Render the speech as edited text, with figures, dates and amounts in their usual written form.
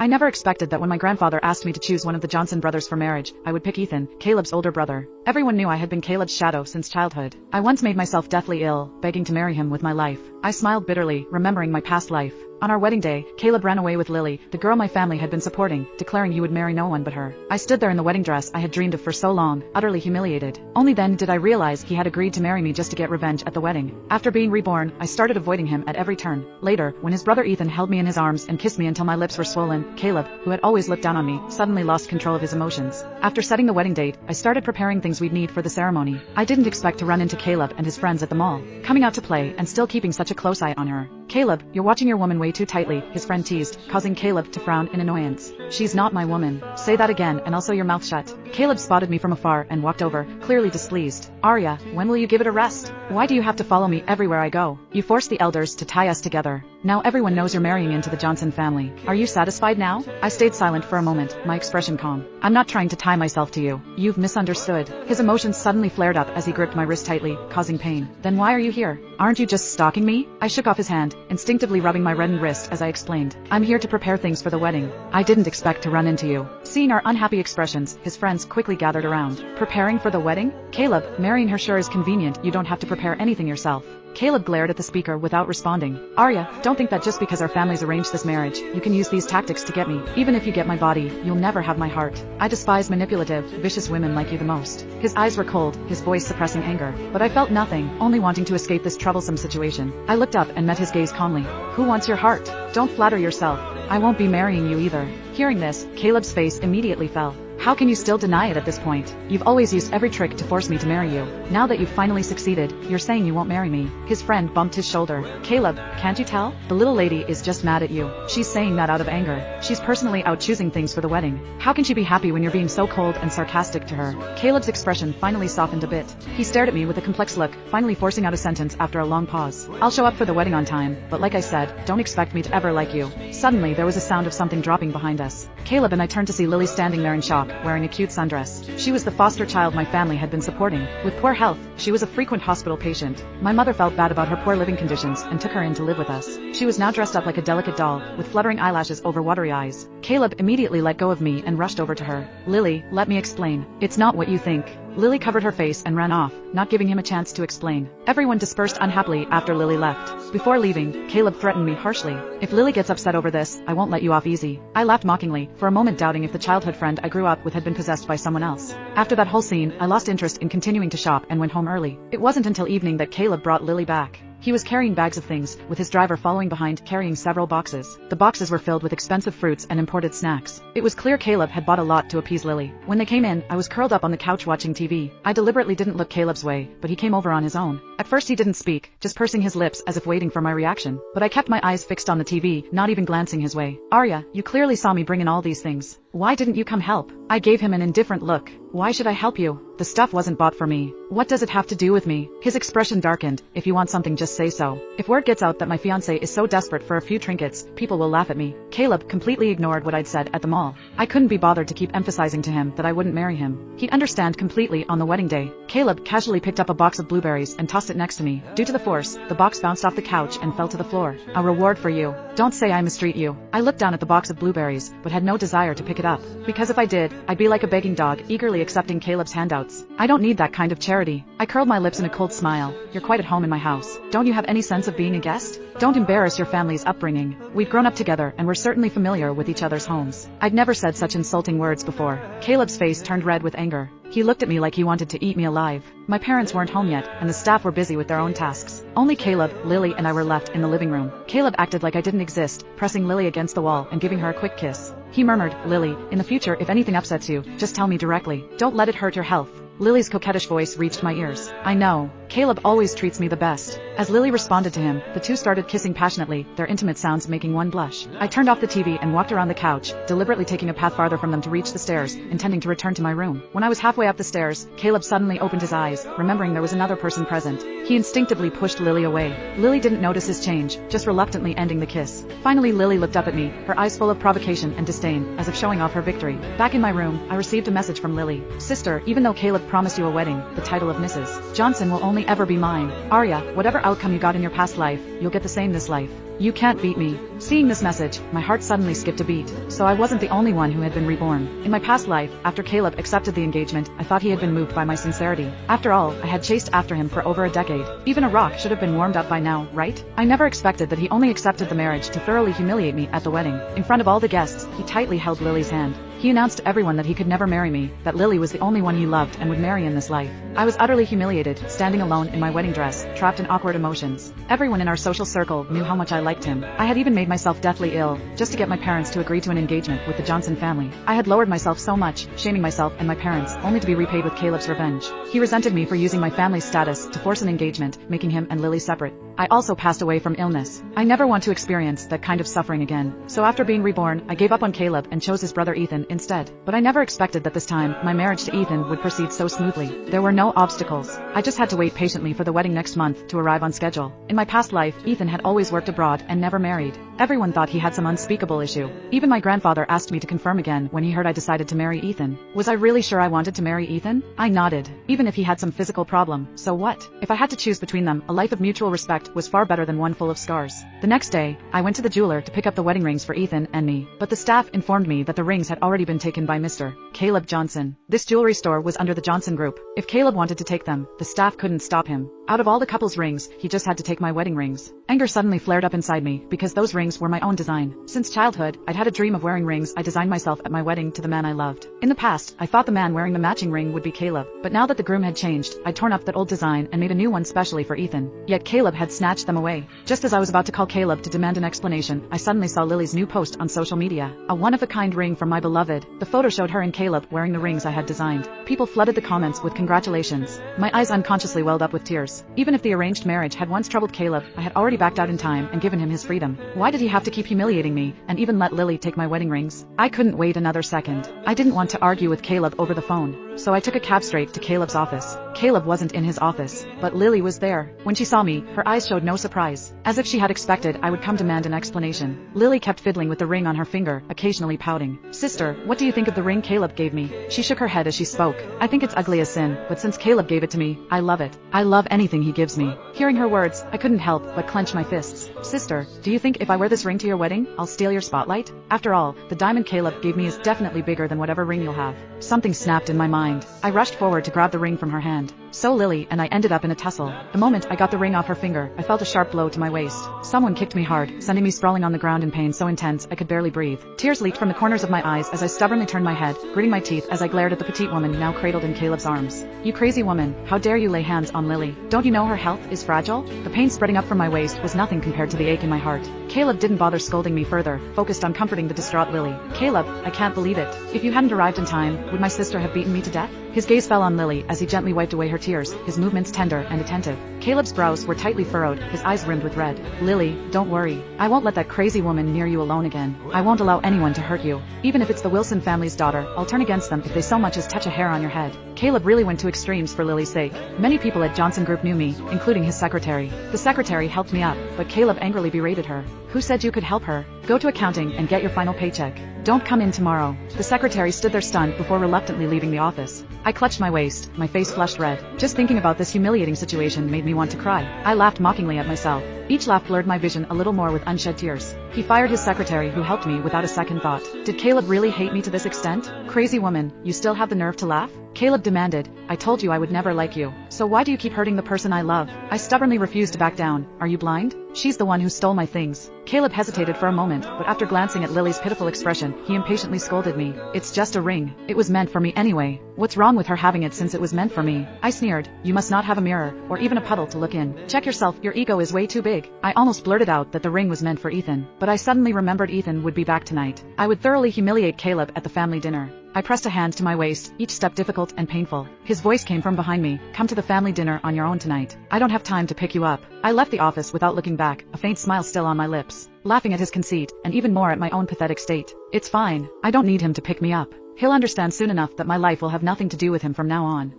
I never expected that when my grandfather asked me to choose one of the Johnson brothers for marriage, I would pick Ethan, Caleb's older brother. Everyone knew I had been Caleb's shadow since childhood. I once made myself deathly ill, begging to marry him with my life. I smiled bitterly, remembering my past life. On our wedding day, Caleb ran away with Lily, the girl my family had been supporting, declaring he would marry no one but her. I stood there in the wedding dress I had dreamed of for so long, utterly humiliated. Only then did I realize he had agreed to marry me just to get revenge at the wedding. After being reborn, I started avoiding him at every turn. Later, when his brother Ethan held me in his arms and kissed me until my lips were swollen, Caleb, who had always looked down on me, suddenly lost control of his emotions. After setting the wedding date, I started preparing things we'd need for the ceremony. I didn't expect to run into Caleb and his friends at the mall, coming out to play and still keeping such a close eye on her. Caleb, you're watching your woman way too tightly, his friend teased, causing Caleb to frown in annoyance. She's not my woman. Say that again and I'll sew your mouth shut. Caleb spotted me from afar and walked over, clearly displeased. Arya, when will you give it a rest? Why do you have to follow me everywhere I go? You forced the elders to tie us together. Now everyone knows you're marrying into the Johnson family. Are you satisfied now? I stayed silent for a moment, my expression calm. I'm not trying to tie myself to you. You've misunderstood. His emotions suddenly flared up as he gripped my wrist tightly, causing pain. Then why are you here? Aren't you just stalking me? I shook off his hand, instinctively rubbing my reddened wrist as I explained. I'm here to prepare things for the wedding. I didn't expect to run into you. Seeing our unhappy expressions, his friends quickly gathered around. Preparing for the wedding? Caleb, marrying her sure is convenient. You don't have to prepare anything yourself. Caleb glared at the speaker without responding. Arya, don't think that just because our families arranged this marriage, you can use these tactics to get me. Even if you get my body, you'll never have my heart. I despise manipulative, vicious women like you the most. His eyes were cold, his voice suppressing anger. But I felt nothing, only wanting to escape this troublesome situation. I looked up and met his gaze calmly. Who wants your heart? Don't flatter yourself. I won't be marrying you either. Hearing this, Caleb's face immediately fell. How can you still deny it at this point? You've always used every trick to force me to marry you. Now that you've finally succeeded, you're saying you won't marry me. His friend bumped his shoulder. Caleb, can't you tell? The little lady is just mad at you. She's saying that out of anger. She's personally out choosing things for the wedding. How can she be happy when you're being so cold and sarcastic to her? Caleb's expression finally softened a bit. He stared at me with a complex look, finally forcing out a sentence after a long pause. I'll show up for the wedding on time, but like I said, don't expect me to ever like you. Suddenly, there was a sound of something dropping behind us. Caleb and I turned to see Lily standing there in shock, wearing a cute sundress. She was the foster child my family had been supporting. With poor health, she was a frequent hospital patient. My mother felt bad about her poor living conditions and took her in to live with us. She was now dressed up like a delicate doll, with fluttering eyelashes over watery eyes. Caleb immediately let go of me and rushed over to her. Lily, let me explain. It's not what you think. Lily covered her face and ran off, not giving him a chance to explain. Everyone dispersed unhappily after Lily left. Before leaving, Caleb threatened me harshly. If Lily gets upset over this, I won't let you off easy. I laughed mockingly, for a moment doubting if the childhood friend I grew up with had been possessed by someone else. After that whole scene, I lost interest in continuing to shop and went home early. It wasn't until evening that Caleb brought Lily back. He was carrying bags of things, with his driver following behind carrying several boxes. The boxes were filled with expensive fruits and imported snacks. It was clear Caleb had bought a lot to appease Lily. When they came in, I was curled up on the couch watching TV. I deliberately didn't look Caleb's way, but he came over on his own. At first he didn't speak, just pursing his lips as if waiting for my reaction. But I kept my eyes fixed on the TV, not even glancing his way. Arya, you clearly saw me bring in all these things. Why didn't you come help? I gave him an indifferent look. Why should I help you? The stuff wasn't bought for me. What does it have to do with me? His expression darkened. If you want something, just say so. If word gets out that my fiancé is so desperate for a few trinkets, people will laugh at me. Caleb completely ignored what I'd said at the mall. I couldn't be bothered to keep emphasizing to him that I wouldn't marry him. He'd understand completely on the wedding day. Caleb casually picked up a box of blueberries and tossed it next to me. Due to the force, the box bounced off the couch and fell to the floor. A reward for you. Don't say I mistreat you. I looked down at the box of blueberries, but had no desire to pick it up. Because if I did, I'd be like a begging dog, eagerly accepting Caleb's handouts. I don't need that kind of charity. I curled my lips in a cold smile. You're quite at home in my house. Don't you have any sense of being a guest? Don't embarrass your family's upbringing. We've grown up together and we're certainly familiar with each other's homes. I'd never said such insulting words before. Caleb's face turned red with anger. He looked at me like he wanted to eat me alive. My parents weren't home yet, and the staff were busy with their own tasks. Only Caleb, Lily, and I were left in the living room. Caleb acted like I didn't exist, pressing Lily against the wall and giving her a quick kiss. He murmured, Lily, in the future if anything upsets you, just tell me directly. Don't let it hurt your health. Lily's coquettish voice reached my ears. I know. Caleb always treats me the best. As Lily responded to him, the two started kissing passionately, their intimate sounds making one blush. I turned off the TV and walked around the couch, deliberately taking a path farther from them to reach the stairs, intending to return to my room. When I was halfway up the stairs, Caleb suddenly opened his eyes, remembering there was another person present. He instinctively pushed Lily away. Lily didn't notice his change, just reluctantly ending the kiss. Finally Lily looked up at me, her eyes full of provocation and disdain, as if showing off her victory. Back in my room, I received a message from Lily. Sister, even though Caleb promised you a wedding, the title of Mrs. Johnson will only ever be mine. Arya, whatever outcome you got in your past life, you'll get the same this life. You can't beat me. Seeing this message, my heart suddenly skipped a beat. So I wasn't the only one who had been reborn. In my past life, after Caleb accepted the engagement, I thought he had been moved by my sincerity. After all, I had chased after him for over a decade. Even a rock should have been warmed up by now, right? I never expected that he only accepted the marriage to thoroughly humiliate me at the wedding. In front of all the guests, he tightly held Lily's hand. He announced to everyone that he could never marry me, that Lily was the only one he loved and would marry in this life. I was utterly humiliated, standing alone in my wedding dress, trapped in awkward emotions. Everyone in our social circle knew how much I liked him. I had even made myself deathly ill, just to get my parents to agree to an engagement with the Johnson family. I had lowered myself so much, shaming myself and my parents, only to be repaid with Caleb's revenge. He resented me for using my family's status to force an engagement, making him and Lily separate. I also passed away from illness. I never want to experience that kind of suffering again. So after being reborn, I gave up on Caleb and chose his brother Ethan instead. But I never expected that this time, my marriage to Ethan would proceed so smoothly. There were no obstacles. I just had to wait patiently for the wedding next month to arrive on schedule. In my past life, Ethan had always worked abroad and never married. Everyone thought he had some unspeakable issue. Even my grandfather asked me to confirm again when he heard I decided to marry Ethan. Was I really sure I wanted to marry Ethan? I nodded. Even if he had some physical problem, so what? If I had to choose between them, a life of mutual respect was far better than one full of scars. The next day, I went to the jeweler to pick up the wedding rings for Ethan and me, but the staff informed me that the rings had already been taken by Mr. Caleb Johnson. This jewelry store was under the Johnson Group. If Caleb wanted to take them, the staff couldn't stop him. Out of all the couple's rings, he just had to take my wedding rings. Anger suddenly flared up inside me because those rings were my own design. Since childhood, I'd had a dream of wearing rings I designed myself at my wedding to the man I loved. In the past, I thought the man wearing the matching ring would be Caleb, but now that the groom had changed, I'd torn up that old design and made a new one specially for Ethan. Yet Caleb had snatched them away. Just as I was about to call Caleb to demand an explanation, I suddenly saw Lily's new post on social media. A one-of-a-kind ring from my beloved. The photo showed her and Caleb wearing the rings I had designed. People flooded the comments with congratulations. My eyes unconsciously welled up with tears. Even if the arranged marriage had once troubled Caleb, I had already backed out in time and given him his freedom. Why did he have to keep humiliating me and even let Lily take my wedding rings? I couldn't wait another second. I didn't want to argue with Caleb over the phone, so I took a cab straight to Caleb's office. Caleb wasn't in his office, but Lily was there. When she saw me, her eyes showed no surprise, as if she had expected I would come demand an explanation. Lily kept fiddling with the ring on her finger, occasionally pouting. "Sister, what do you think of the ring Caleb gave me?" She shook her head as she spoke. "I think it's ugly as sin, but since Caleb gave it to me, I love it. I love anything he gives me." Hearing her words, I couldn't help but clench my fists. "Sister, do you think if I wear this ring to your wedding, I'll steal your spotlight? After all, the diamond Caleb gave me is definitely bigger than whatever ring you'll have." Something snapped in my mind. I rushed forward to grab the ring from her hand. So Lily and I ended up in a tussle. The moment I got the ring off her finger, I felt a sharp blow to my waist. Someone kicked me hard, sending me sprawling on the ground in pain so intense I could barely breathe. Tears leaked from the corners of my eyes as I stubbornly turned my head, gritting my teeth as I glared at the petite woman now cradled in Caleb's arms. "You crazy woman, how dare you lay hands on Lily? Don't you know her health is fragile?" The pain spreading up from my waist was nothing compared to the ache in my heart. Caleb didn't bother scolding me further, focused on comforting the distraught Lily. "Caleb, I can't believe it. If you hadn't arrived in time, would my sister have beaten me to death?" His gaze fell on Lily as he gently wiped away her tears, his movements tender and attentive. Caleb's brows were tightly furrowed, his eyes rimmed with red. "Lily, don't worry. I won't let that crazy woman near you alone again. I won't allow anyone to hurt you. Even if it's the Wilson family's daughter, I'll turn against them if they so much as touch a hair on your head." Caleb really went to extremes for Lily's sake. Many people at Johnson Group knew me, including his secretary. The secretary helped me up, but Caleb angrily berated her. "Who said you could help her? Go to accounting and get your final paycheck. Don't come in tomorrow." The secretary stood there stunned before reluctantly leaving the office. I clutched my waist, my face flushed red. Just thinking about this humiliating situation made me want to cry. I laughed mockingly at myself. Each laugh blurred my vision a little more with unshed tears. He fired his secretary who helped me without a second thought. Did Caleb really hate me to this extent? "Crazy woman, you still have the nerve to laugh?" Caleb demanded. "I told you I would never like you. So why do you keep hurting the person I love?" I stubbornly refused to back down. "Are you blind? She's the one who stole my things." Caleb hesitated for a moment, but after glancing at Lily's pitiful expression, he impatiently scolded me. "It's just a ring. It was meant for me anyway. What's wrong with her having it since it was meant for me?" I sneered. "You must not have a mirror, or even a puddle to look in. Check yourself, your ego is way too big." I almost blurted out that the ring was meant for Ethan, but I suddenly remembered Ethan would be back tonight. I would thoroughly humiliate Caleb at the family dinner. I pressed a hand to my waist, each step difficult and painful. His voice came from behind me. "Come to the family dinner on your own tonight. I don't have time to pick you up." I left the office without looking back, a faint smile still on my lips, laughing at his conceit, and even more at my own pathetic state. "It's fine. I don't need him to pick me up. He'll understand soon enough that my life will have nothing to do with him from now on."